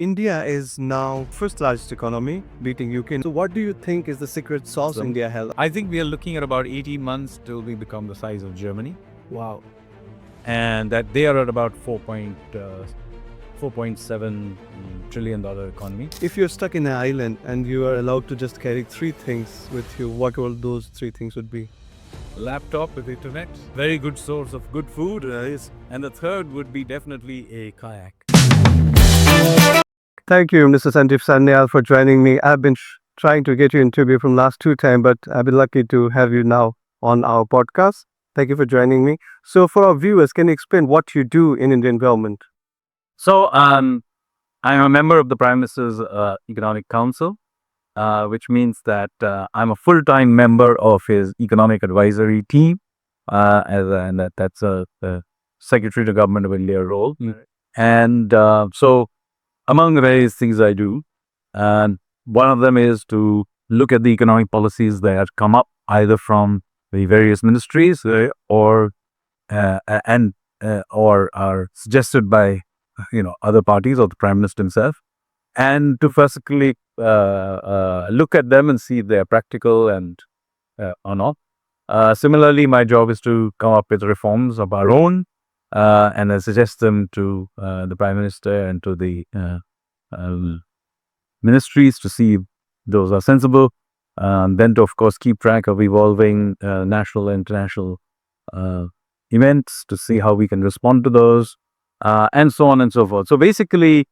India is now first largest economy, beating UK. So what do you think is the secret sauce India held? I think we are looking at about 18 months till we become the size of Germany. Wow. And that they are at about $4.7 trillion economy. If you're stuck in an island and you are allowed to just carry three things with you, what all those three things would be? Laptop with internet, very good source of good food, and the third would be definitely a kayak. Thank you, Mr. Sanjeev Sanyal, for joining me. I've been trying to get you interview from last two times, but I've been lucky to have you now on our podcast. Thank you for joining me. So for our viewers, can you explain what you do in Indian government? So I'm a member of the Prime Minister's Economic Council, which means that I'm a full-time member of his economic advisory team, and that's a Secretary to Government of India role. And so among the various things I do, one of them is to look at the economic policies that come up either from the various ministries or are suggested by other parties or the Prime Minister himself, and to firstly look at them and see if they are practical and or not. Similarly, my job is to come up with reforms of our own and then suggest them to the Prime Minister and to the ministries to see if those are sensible. Then to, of course, keep track of evolving national and international events to see how we can respond to those, and so on and so forth. So basically,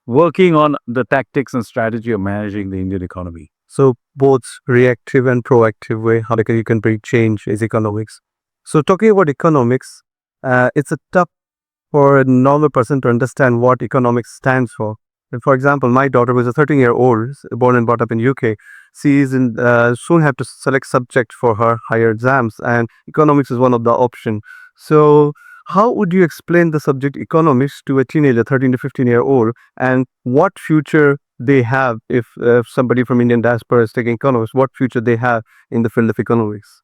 working on the tactics and strategy of managing the Indian economy. So both reactive and proactive way, how you can bring change is economics. So talking about economics, it's a tough for a normal person to understand what economics stands for. And for example, my daughter, who is a 13-year-old, born and brought up in UK, she is soon have to select subject for her higher exams, and economics is one of the options. So how would you explain the subject economics to a teenager, 13 to 15-year-old, and what future they have if somebody from Indian diaspora is taking economics, what future they have in the field of economics?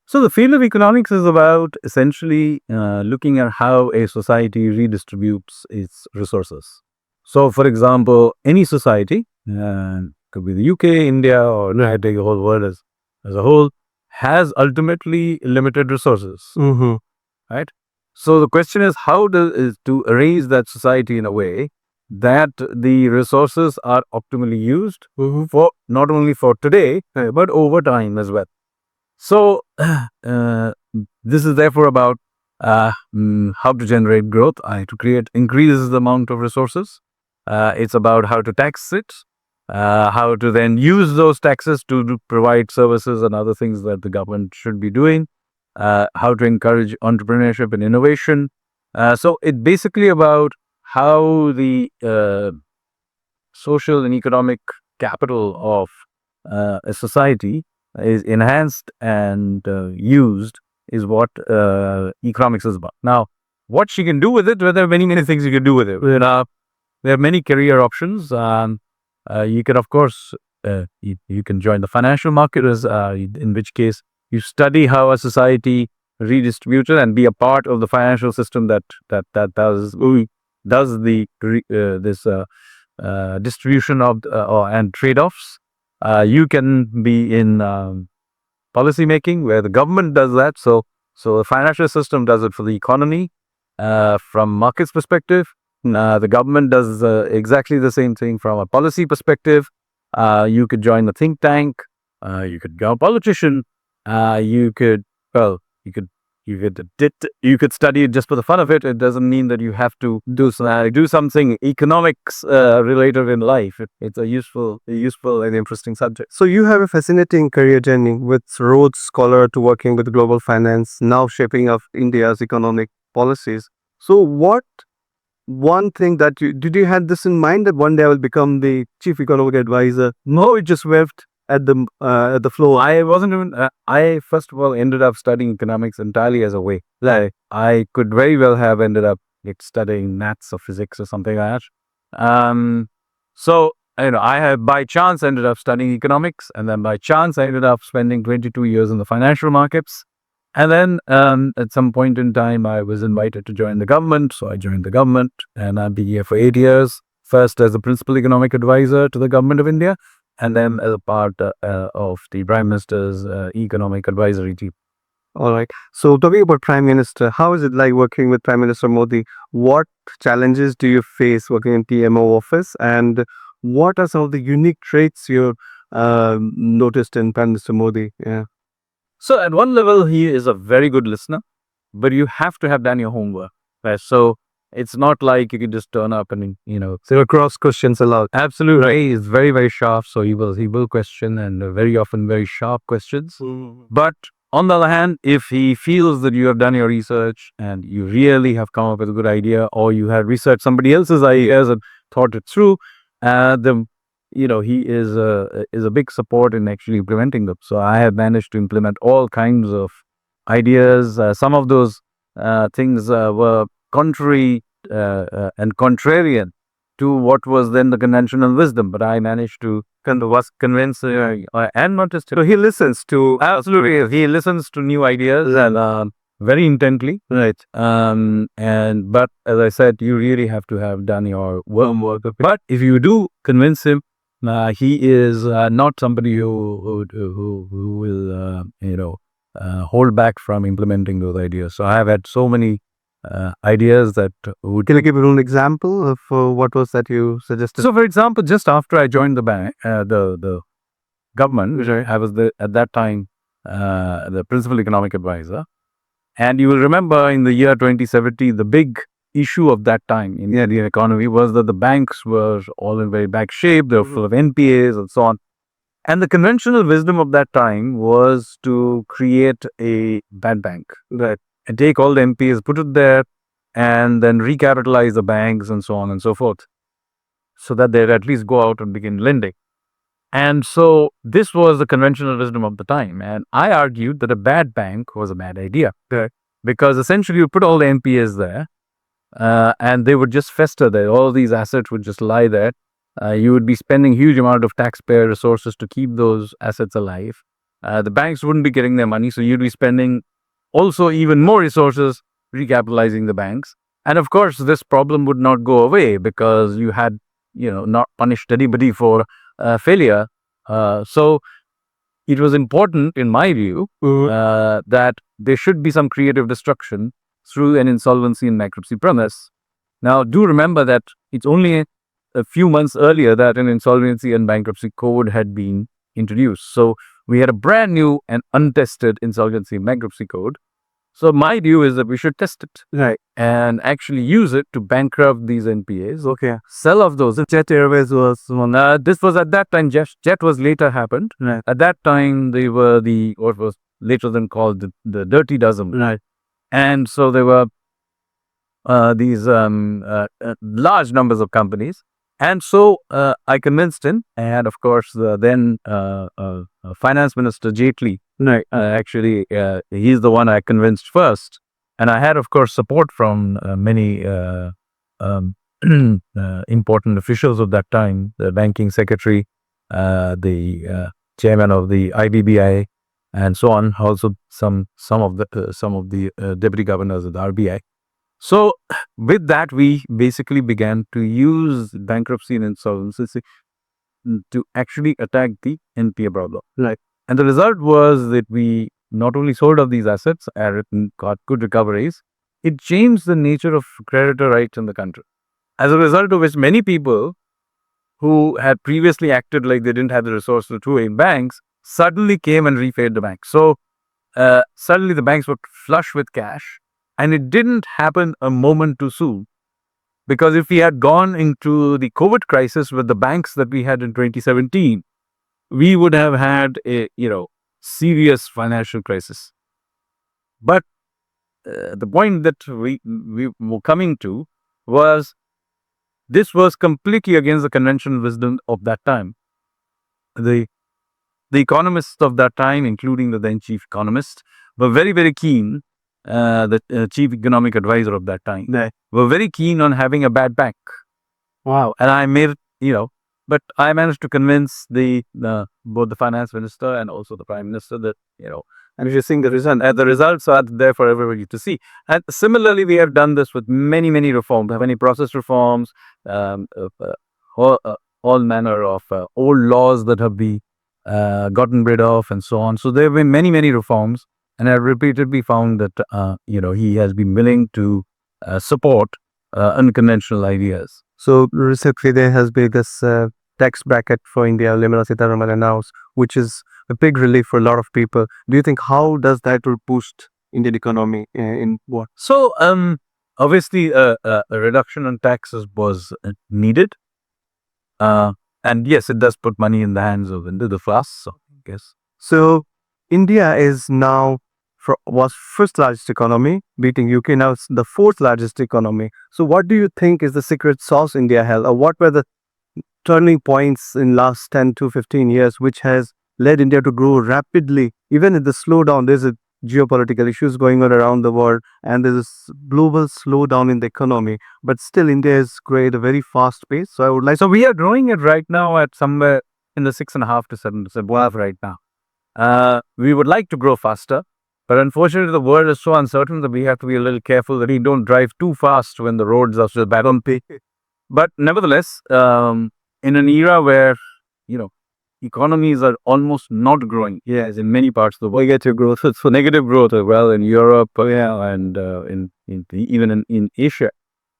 So the field of economics is about essentially looking at how a society redistributes its resources. So, for example, any society, could be the UK, India, or take the whole world as a whole, has ultimately limited resources, right? So the question is is to arrange that society in a way that the resources are optimally used for not only for today but over time as well. So this is therefore about how to generate growth, to increase the amount of resources. It's about how to tax it, how to then use those taxes to provide services and other things that the government should be doing, how to encourage entrepreneurship and innovation. So it's basically about how the social and economic capital of a society is enhanced and used is what economics is about. Now, what she can do with it, there are many things you can do with it. There are many career options. You can, of course, you can join the financial market, in which case you study how a society redistributed and be a part of the financial system that does the distribution of and trade-offs. You can be in policy making where the government does that. So the financial system does it for the economy from markets perspective. The government does exactly the same thing from a policy perspective. You could join the think tank. You could become a politician. You could study it just for the fun of it. It doesn't mean that you have to do something economics related in life. It's a useful and interesting subject. So you have a fascinating career journey with Rhodes Scholar to working with global finance, now shaping of India's economic policies. So what one thing that did you have this in mind that one day I will become the chief economic advisor? No, it just went at the flow. I wasn't even. I first of all ended up studying economics entirely as a way. Like I could very well have ended up studying maths or physics or something like that. So I have by chance ended up studying economics, and then by chance I ended up spending 22 years in the financial markets. And then at some point in time, I was invited to join the government. So I joined the government and I've been here for 8 years, first as the principal economic advisor to the government of India, and then as a part of the Prime Minister's economic advisory team. All right. So talking about Prime Minister, how is it like working with Prime Minister Modi? What challenges do you face working in TMO office, and what are some of the unique traits you noticed in Prime Minister Modi? Yeah. So at one level, he is a very good listener, but you have to have done your homework. Right? So it's not like you can just turn up and So you cross questions a lot. absolutely. Right. He is very very sharp. So he will question, and very often very sharp questions. But on the other hand, if he feels that you have done your research and you really have come up with a good idea, or you have researched somebody else's ideas and thought it through, then he is a big support in actually implementing them. So I have managed to implement all kinds of ideas. Some of those things were contrary and contrarian to what was then the conventional wisdom, but I managed to convince and not just him. So he listens to Absolutely, he listens to new ideas and very intently. right. And but as I said, you really have to have done your homework. But if you do convince him, he is not somebody who will hold back from implementing those ideas. So I have had so many ideas that would. Can you give an example of what was that you suggested? So, for example, just after I joined the bank, the government, I was at that time the principal economic advisor, and you will remember in the year 2017, the big issue of that time in the Indian economy was that the banks were all in very bad shape. They were full of NPAs and so on. And the conventional wisdom of that time was to create a bad bank, Right. and take all the NPAs, put it there, and then recapitalize the banks and so on and so forth, so that they'd at least go out and begin lending. And so this was the conventional wisdom of the time. And I argued that a bad bank was a bad idea. Right. Because essentially you put all the NPAs there and they would just fester there. All these assets would just lie there. You would be spending huge amount of taxpayer resources to keep those assets alive. The banks wouldn't be getting their money. So you'd be spending also even more resources recapitalizing the banks. And of course, this problem would not go away because you had, not punished anybody for failure. So it was important, in my view, that there should be some creative destruction through an insolvency and bankruptcy premise. Now, do remember that it's only a few months earlier that an insolvency and bankruptcy code had been introduced. So we had a brand new and untested insolvency and bankruptcy code. So my view is that we should test it, Right. and actually use it to bankrupt these NPAs. Okay. Sell off those. Jet Airways was one. This was at that time. Jet was later happened. Right. At that time, they were what was later then called the dirty dozen. Right. And so there were these large numbers of companies. And so I convinced him, and of course the then Finance Minister Jaitley. Right. Actually, he's the one I convinced first, and I had, of course, support from many important officials of that time: the banking secretary, the chairman of the IBBI, and so on. Also, some of the deputy governors of the RBI. So, with that, we basically began to use bankruptcy and insolvency to actually attack the NPA problem. Right. And the result was that we not only sold off these assets and got good recoveries, it changed the nature of creditor rights in the country. As a result of which, many people who had previously acted like they didn't have the resources to aid banks suddenly came and repaid the bank. So suddenly the banks were flush with cash, and it didn't happen a moment too soon. Because if we had gone into the COVID crisis with the banks that we had in 2017, we would have had a serious financial crisis. But the point that we were coming to was this was completely against the conventional wisdom of that time. The economists of that time, including the then chief economist, were very, very keen. The chief economic advisor of that time were very keen on having a bad bank. Wow. And I made but I managed to convince both the finance minister and also the prime minister that And if you're seeing the result, And the results are there for everybody to see. And similarly, we have done this with many, many reforms, many process reforms, um, uh, uh, all, all manner of old laws that have been gotten rid of, and so on. So there have been many, many reforms, and I've repeatedly found that he has been willing to support unconventional ideas. so recently there has been this tax bracket for India, Limala Sitaraman announced, which is a big relief for a lot of people. Do you think how does that will boost Indian economy in what? So obviously, a reduction in taxes was needed. And yes, it does put money in the hands of the class. So I guess. So India is now was first largest economy, beating UK. Now it's the fourth largest economy. So what do you think is the secret sauce India has, or what were the turning points in last 10 to 15 years, which has led India to grow rapidly, even in the slowdown? There's a geopolitical issues going on around the world, and there's this global slowdown in the economy. But still, India is growing at a very fast pace. So I would like. So we are growing it right now at somewhere in the 6.5 to 7% right now. We would like to grow faster, but unfortunately, the world is so uncertain that we have to be a little careful that we don't drive too fast when the roads are still bad on pay. But nevertheless, in an era where economies are almost not growing, as in many parts of the world, Negative growth. so negative growth as well in Europe, and even in Asia,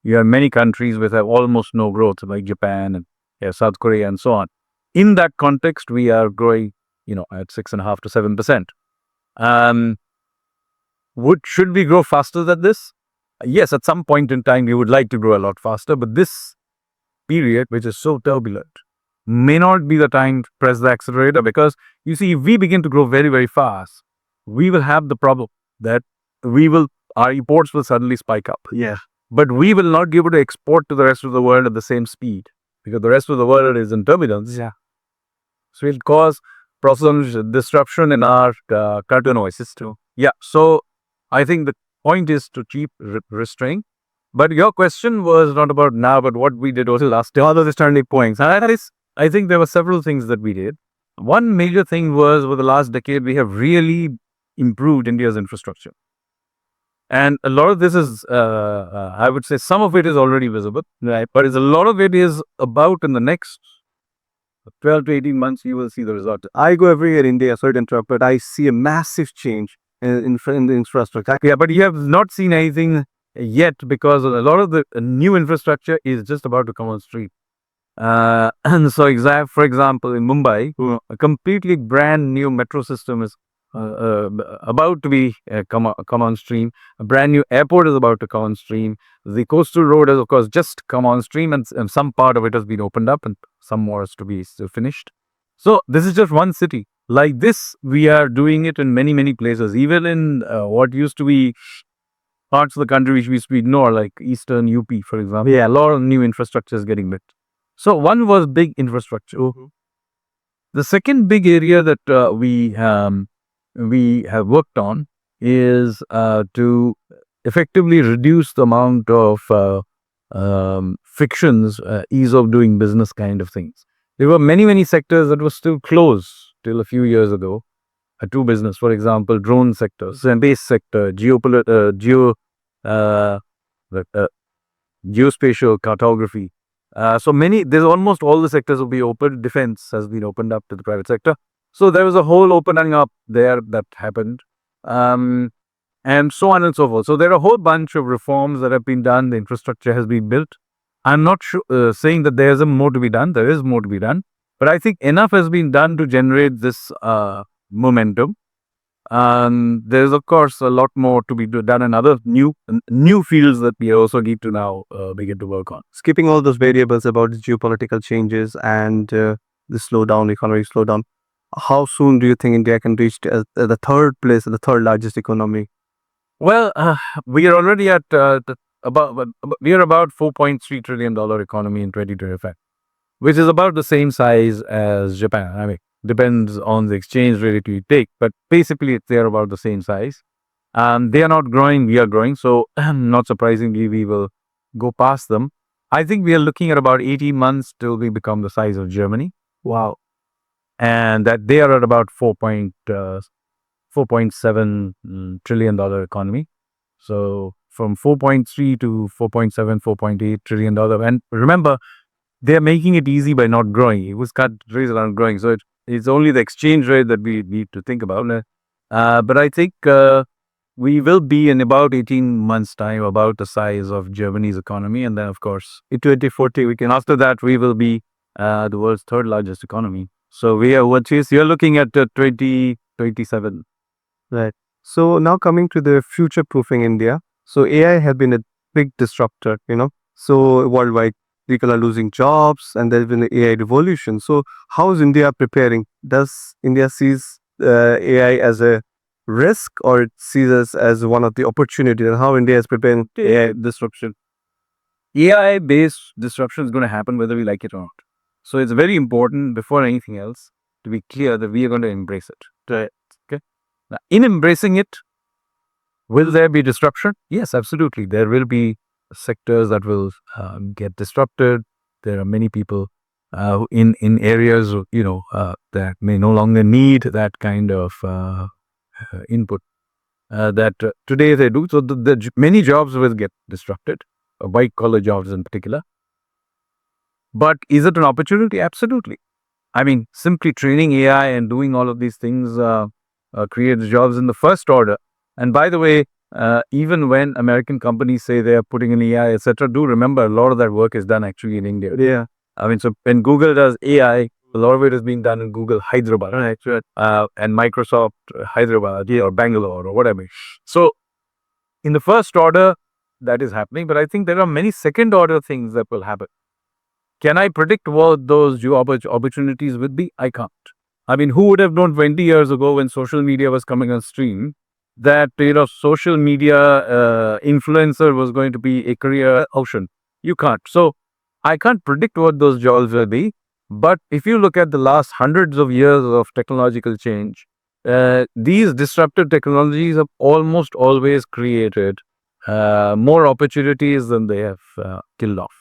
you have many countries with have almost no growth, like Japan and South Korea and so on. In that context, we are growing, at 6.5 to 7%. Should we grow faster than this? Yes, at some point in time, we would like to grow a lot faster, but this period, which is so turbulent, may not be the time to press the accelerator, because you see, if we begin to grow very, very fast, we will have the problem that our imports will suddenly spike up. Yeah. But we will not be able to export to the rest of the world at the same speed, because the rest of the world is in turbulence. Yeah. So it'll cause process disruption in our cartoon system. Yeah. So I think the point is to keep restraining. But your question was not about now, but what we did over the last The other turning points. and that is, I think there were several things that we did. One major thing was, over the last decade, we have really improved India's infrastructure. And a lot of this is, I would say, some of it is already visible, Right. but a lot of it is about in the next 12 to 18 months, you will see the result. I go every year in India, sorry to interrupt, but I see a massive change in the infrastructure. Yeah, but you have not seen anything yet, because a lot of the new infrastructure is just about to come on stream. And so, for example, in Mumbai, a completely brand new metro system is about to be come on stream. A brand new airport is about to come on stream. The coastal road has, of course, just come on stream, and some part of it has been opened up, and some more is to be still finished. So this is just one city. Like this, we are doing it in many, many places. Even in what used to be parts of the country which used to be ignored, like eastern UP, for example. Yeah. A lot of new infrastructure is getting built. So one was big infrastructure. The second big area that we have worked on is to effectively reduce the amount of frictions, ease of doing business kind of things. There were many, many sectors that were still closed till a few years ago to business. For example, drone sector, space sector, geospatial cartography. There's almost all the sectors will be open. Defense has been opened up to the private sector. So there was a whole opening up there that happened, and so on and so forth. So there are a whole bunch of reforms that have been done. The infrastructure has been built. I'm not saying that there isn't more to be done. There is more to be done. But I think enough has been done to generate this momentum. There's, of course, a lot more to be done in other new fields that we also need to now begin to work on. Skipping all those variables about the geopolitical changes and the slowdown, economic slowdown, how soon do you think India can reach the third place, the third largest economy? Well, we are already at about $4.3 trillion economy in 2025, which is about the same size as Japan. I mean, depends on the exchange rate you take, but basically they're about the same size. They are not growing, we are growing. So not surprisingly, we will go past them. I think we are looking at about 18 months till we become the size of Germany. Wow. And that they are at about 4.5 $4.7 trillion economy. So from 4.3 to 4.7, $4.8 trillion. And remember, they're making it easy by not growing. It was cut rates around growing. So it's only the exchange rate that we need to think about. But I think we will be in about 18 months' time about the size of Germany's economy. And then, of course, in 2040, after that, we will be the world's third largest economy. So you're looking at 2027. Right. So now coming to the future proofing India. So AI has been a big disruptor, So worldwide, people are losing jobs and there's been an AI revolution. So how is India preparing? Does India sees AI as a risk or it sees us as one of the opportunities, and how India is preparing AI disruption. AI-based disruption is going to happen whether we like it or not. So it's very important before anything else to be clear that we are going to embrace it. Right. Okay. Now, in embracing it, will there be disruption? Yes, absolutely. There will be sectors that will get disrupted. There are many people in areas that may no longer need that kind of input that today they do. So many jobs will get disrupted, white collar jobs in particular. But is it an opportunity? Absolutely. I mean, simply training AI and doing all of these things creates jobs in the first order. And by the way, even when American companies say they are putting in AI, etc., do remember a lot of that work is done actually in India. Yeah. I mean, so when Google does AI, a lot of it is being done in Google Hyderabad, Right. and Microsoft Hyderabad or Bangalore or whatever. So in the first order, that is happening. But I think there are many second order things that will happen. Can I predict what those job opportunities would be? I can't. I mean, who would have known 20 years ago when social media was coming on stream that, social media influencer was going to be a career option? You can't. So I can't predict what those jobs will be. But if you look at the last hundreds of years of technological change, these disruptive technologies have almost always created more opportunities than they have killed off.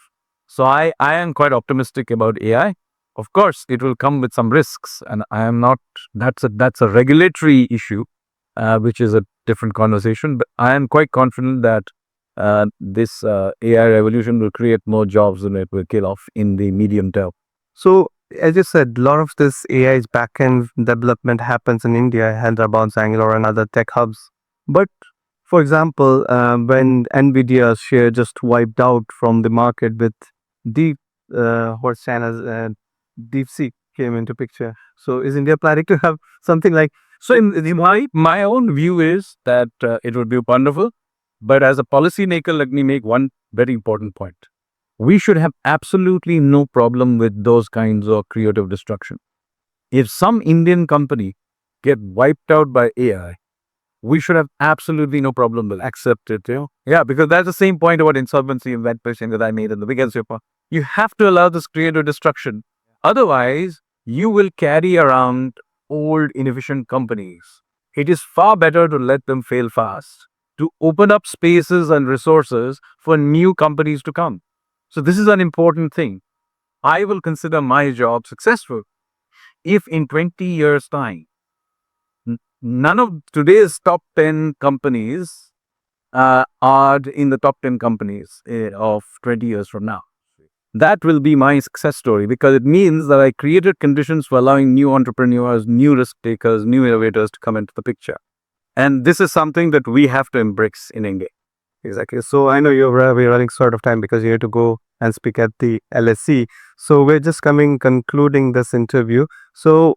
So I am quite optimistic about AI. Of course, it will come with some risks, and I am not. That's a regulatory issue, which is a different conversation. But I am quite confident that this AI revolution will create more jobs than it will kill off in the medium term. So, as you said, a lot of this AI's backend development happens in India, Hyderabad, Bangalore, and other tech hubs. But, for example, when Nvidia's share just wiped out from the market with Deep, what's China's DeepSeek came into picture. So, is India planning to have something like? So, in my own view is that it would be wonderful. But as a policymaker, let me make one very important point. We should have absolutely no problem with those kinds of creative destruction. If some Indian company get wiped out by AI, we should have absolutely no problem with accept it. Yeah, because that's the same point about insolvency event pushing that I made in the beginning. You have to allow this creative destruction. Otherwise, you will carry around old inefficient companies. It is far better to let them fail fast, to open up spaces and resources for new companies to come. So this is an important thing. I will consider my job successful if in 20 years' time, none of today's top 10 companies are in the top 10 companies of 20 years from now. That will be my success story because it means that I created conditions for allowing new entrepreneurs, new risk takers, new innovators to come into the picture. And this is something that we have to embrace in India. Exactly. So I know we're running short of time because you have to go and speak at the LSE. So we're just concluding this interview. So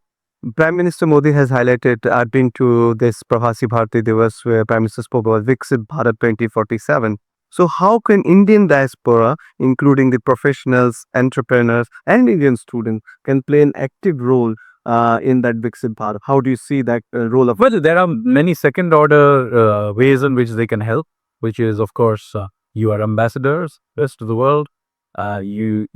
Prime Minister Modi has highlighted, I've been to this Pravasi Bharati Divas where Prime Minister spoke about Viksit Bharat 2047. So how can Indian diaspora, including the professionals, entrepreneurs and Indian students, can play an active role in that Viksit Bharat? How do you see that role of? Well, there are many second order ways in which they can help, which is, of course, you are ambassadors rest of the world. You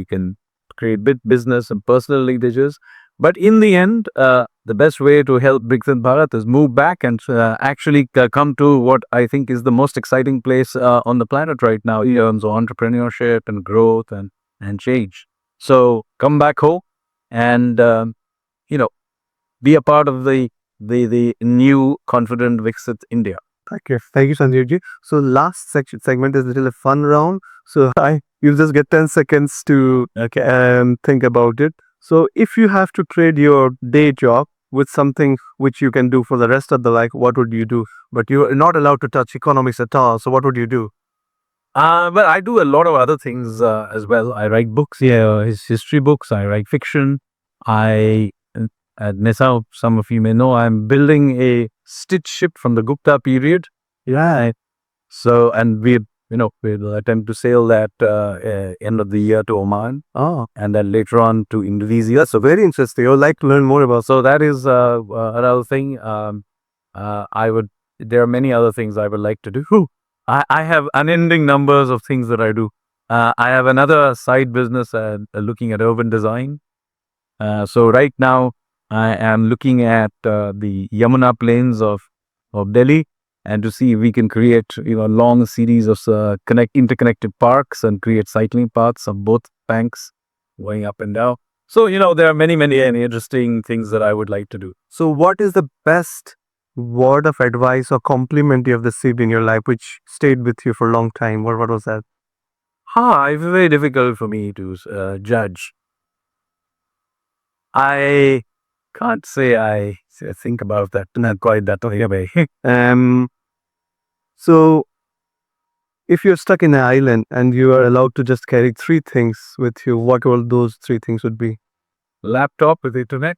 can create business and personal linkages. But in the end, the best way to help Viksit Bharat is move back and actually come to what I think is the most exciting place on the planet right now in terms of entrepreneurship and growth and change. So come back home and, be a part of the the new confident Viksit India. Thank you, Sanjeev ji. So last segment is a little fun round. So you just get 10 seconds to think about it. So if you have to trade your day job with something which you can do for the rest of the life, what would you do? But you are not allowed to touch economics at all. So what would you do? But I do a lot of other things as well. I write books, history books. I write fiction. I, at Nisa, some of you may know, I'm building a stitch ship from the Gupta period. Yeah. So, and we'll attempt to sail that end of the year to Oman, Oh, and then later on to Indonesia. that's so very interesting. I would like to learn more about. So that is another thing. There are many other things I would like to do. I have unending numbers of things that I do. I have another side business looking at urban design. So right now I am looking at the Yamuna plains of Delhi, and to see if we can create a long series of interconnected parks and create cycling paths on both banks going up and down. So there are many interesting things that I would like to do. So what is the best word of advice or compliment you have received in your life which stayed with you for a long time? What was that? It's very difficult for me to judge. I can't say I think about that not quite that way. So if you're stuck in an island and you are allowed to just carry three things with you, what all those three things would be? Laptop with internet.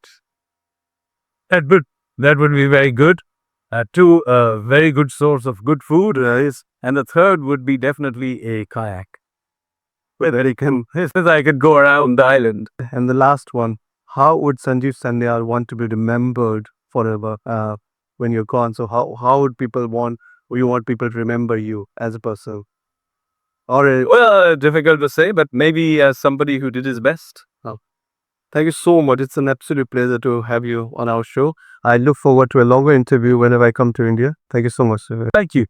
That would be very good. Two, a very good source of good food, and the third would be definitely a kayak. Whether I can. I could go around the island. And the last one, how would Sanjeev Sanyal want to be remembered forever when you're gone? So how would people want people to remember you as a person? Or Well, difficult to say, but maybe as somebody who did his best. thank you so much. It's an absolute pleasure to have you on our show. I look forward to a longer interview whenever I come to India. Thank you so much. Thank you.